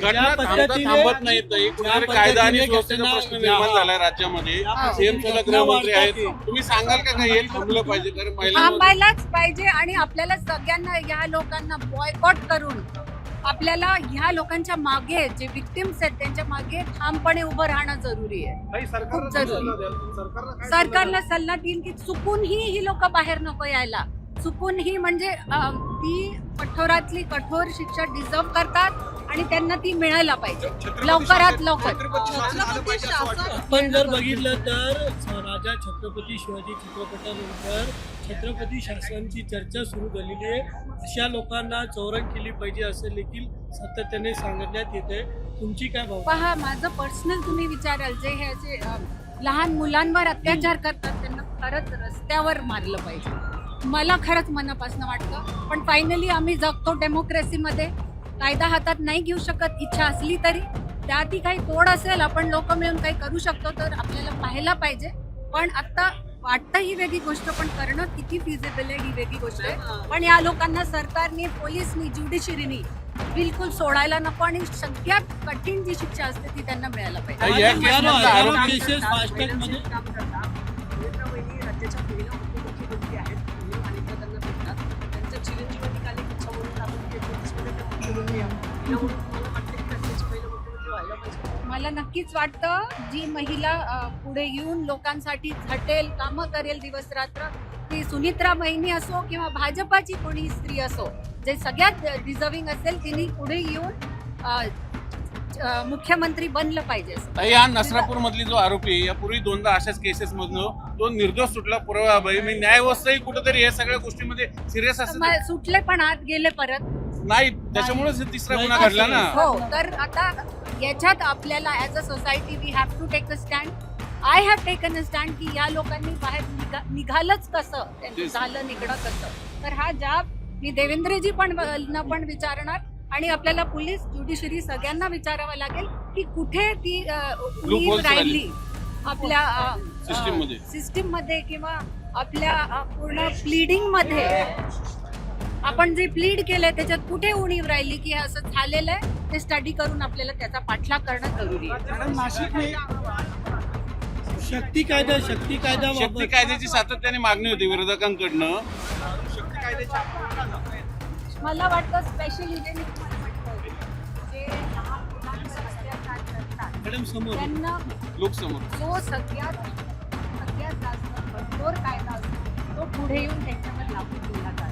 थांबत नाहीत. कायदा आणि सुव्यवस्थेचा प्रश्न निर्माण झालाय राज्यामध्ये. सीएम सुद्धा गृहमंत्री आहेत. तुम्ही सांगाल का हे थांबलं पाहिजे? कारण थांबायलाच पाहिजे आणि आपल्याला सगळ्यांना ह्या लोकांना बॉयकॉट करून आपल्याला ह्या लोकांच्या मागे जे विक्टिम्स आहेत त्यांच्या मागे ठामपणे उभं राहणं जरुरी आहे. खूप जरुरी. सरकारला सल्ला देईन की चुकूनही ही लोक बाहेर नको यायला. चुकूनही म्हणजे ती कठोरातली कठोर शिक्षा डिझर्व करतात आणि त्यांना ती मिळायला पाहिजे लवकरात लवकर. आपण जर बघितलं तर राजा छत्रपती शिवाजी चित्रपटानंतर छत्रपती शासनाची चर्चा सुरू झालेली आहे. अशा लोकांना चौरंग केली पाहिजे असं देखील सातत्याने सांगण्यात येते. तुमची काय भावना? पहा, माझं पर्सनल तुम्ही विचाराल जे हे असे लहान मुलांवर अत्याचार करतात त्यांना खरंच रस्त्यावर मारलं पाहिजे. मला खरंच मनापासून वाटतं. पण फायनली आम्ही जगतो डेमोक्रेसीमध्ये. कायदा हातात नाही घेऊ शकत. इच्छा असली तरी त्यातही काही तोड असेल आपण लोक मिळून काही करू शकतो तर आपल्याला पाहायला पाहिजे. पण आता वाटतं ही वेगळी गोष्ट, पण करणं किती फिजिबल आहे ही वेगळी गोष्ट आहे. पण या लोकांना सरकारने, पोलिसनी, ज्युडिशरीनी बिलकुल सोडायला नको आणि सगळ्यात कठीण जी शिक्षा असते ती त्यांना मिळायला पाहिजे. मला नक्कीच वाटतं जी महिला पुढे येऊन लोकांसाठी झटेल, कामं करेल दिवस रात्र, ती सुनित्रा महिनी असो किंवा भाजपाची कोणी स्त्री असो, जे सगळ्यात डिझर्विंग असेल तिने पुढे येऊन मुख्यमंत्री बनलं पाहिजे. या नसरापूर मधली जो आरोपी आहे यापूर्वी दोनदा अशाच केसेस मधून तो निर्दोष सुटला. पुरावा न्यायव्यवस्थाही कुठेतरी या सगळ्या गोष्टीमध्ये सिरियस असते. सुटले पण आत गेले परत नाही, त्याच्यामुळे तिसरा गुन्हा घडला ना. हो, तर आता याच्यात आपल्याला as a society we have to take a stand. I have taken a stand की या लोकांनी बाहेर निघालंच कसं, त्यांचं झालं निघणं कसं. तर हा जाब मी देवेंद्रजी पण विचारणार आणि आपल्याला पोलीस, ज्युडिशरी सगळ्यांना विचारावं लागेल की कुठे ती उणीव राहिली आपल्या सिस्टीम मध्ये किंवा आपल्या पूर्ण प्लीडिंग मध्ये. आपण जे प्लीड केलंय त्याच्यात कुठे उणीव राहिली की हे असं झालेलं आहे ते स्टडी करून आपल्याला त्याचा पाठलाग करणं जरुरी आहे. शक्ती कायद्याची सातत्याने मागणी होती विरोधकांकडनं. मला वाटतं स्पेशली जे त्यांना लोकसमोर जो सगळ्यात जास्त कठोर कायदा असतो तो पुढे येऊन त्यांच्यावर लागू केला जातो.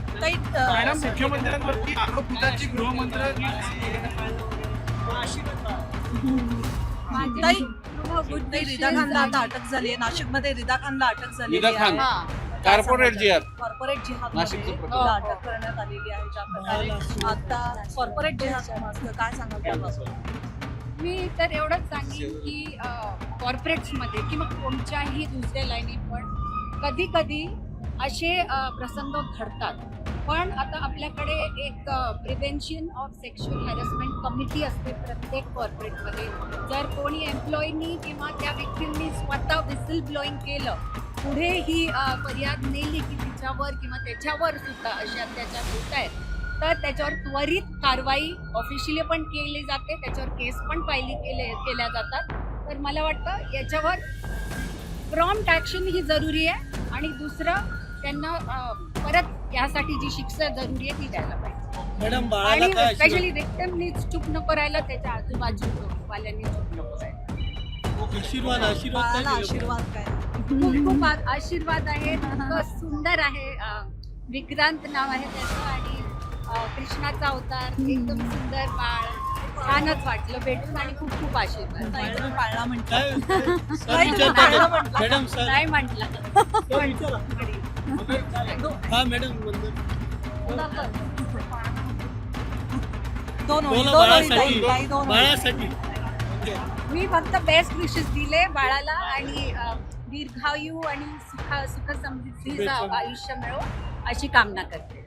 मुख्यमंत्र्यांवरती आरोपीची गृहमंत्री रिदा खानला आता अटक झाली आहे. नाशिकमध्ये रिदा खानला अटक झालेली आहे. कॉर्पोरेट जिहाद नाशिकला अटक करण्यात आलेली आहे. ज्या प्रकारे आता कॉर्पोरेट जिहाद असतं, काय सांगाल त्यापासून? मी तर एवढंच सांगेन की कॉर्पोरेट्समध्ये किंवा कोणत्याही दुसऱ्या लाईनीत पण कधी कधी असे प्रसंग घडतात. पण आता आपल्याकडे एक prevention of sexual harassment committee असते प्रत्येक कॉर्पोरेटमध्ये. जर कोणी एम्प्लॉईनी किंवा त्या व्यक्तींनी स्वतः विसिल ब्लोईंग केलं, पुढे ही फरियाद नेली की तिच्यावर किंवा त्याच्यावर सुद्धा असे अत्याचार होत आहेत, तर त्याच्यावर त्वरित कारवाई ऑफिशियली पण केली जाते, त्याच्यावर केस पण केल्या जातात. तर मला वाटतं याच्यावर प्रॉम्प्ट ॲक्शन ही जरुरी आहे. आणि दुसरं त्यांना परत यासाठी जी शिक्षा जरुरी आहे ती द्यायला पाहिजे. आणि स्पेशली विक्टिमनी चूक नको राहिलं, त्याच्या आजूबाजूवाल्यांनी चूक नको राहिलं. आशीर्वाद काय? खूप आशीर्वाद आहे. सुंदर आहे. विक्रांत नाव आहे त्याचं आणि कृष्णाचा अवतार, एकदम सुंदर बाळ. छानच वाटलं भेटून आणि खूप खूप आशीर्वाद. पाळला म्हणतात नाही म्हटलं. मी फक्त बेस्ट विशेस दिले बाळाला आणि दीर्घायू आणि सुख समृद्धीचं आयुष्य मिळो अशी कामना करते.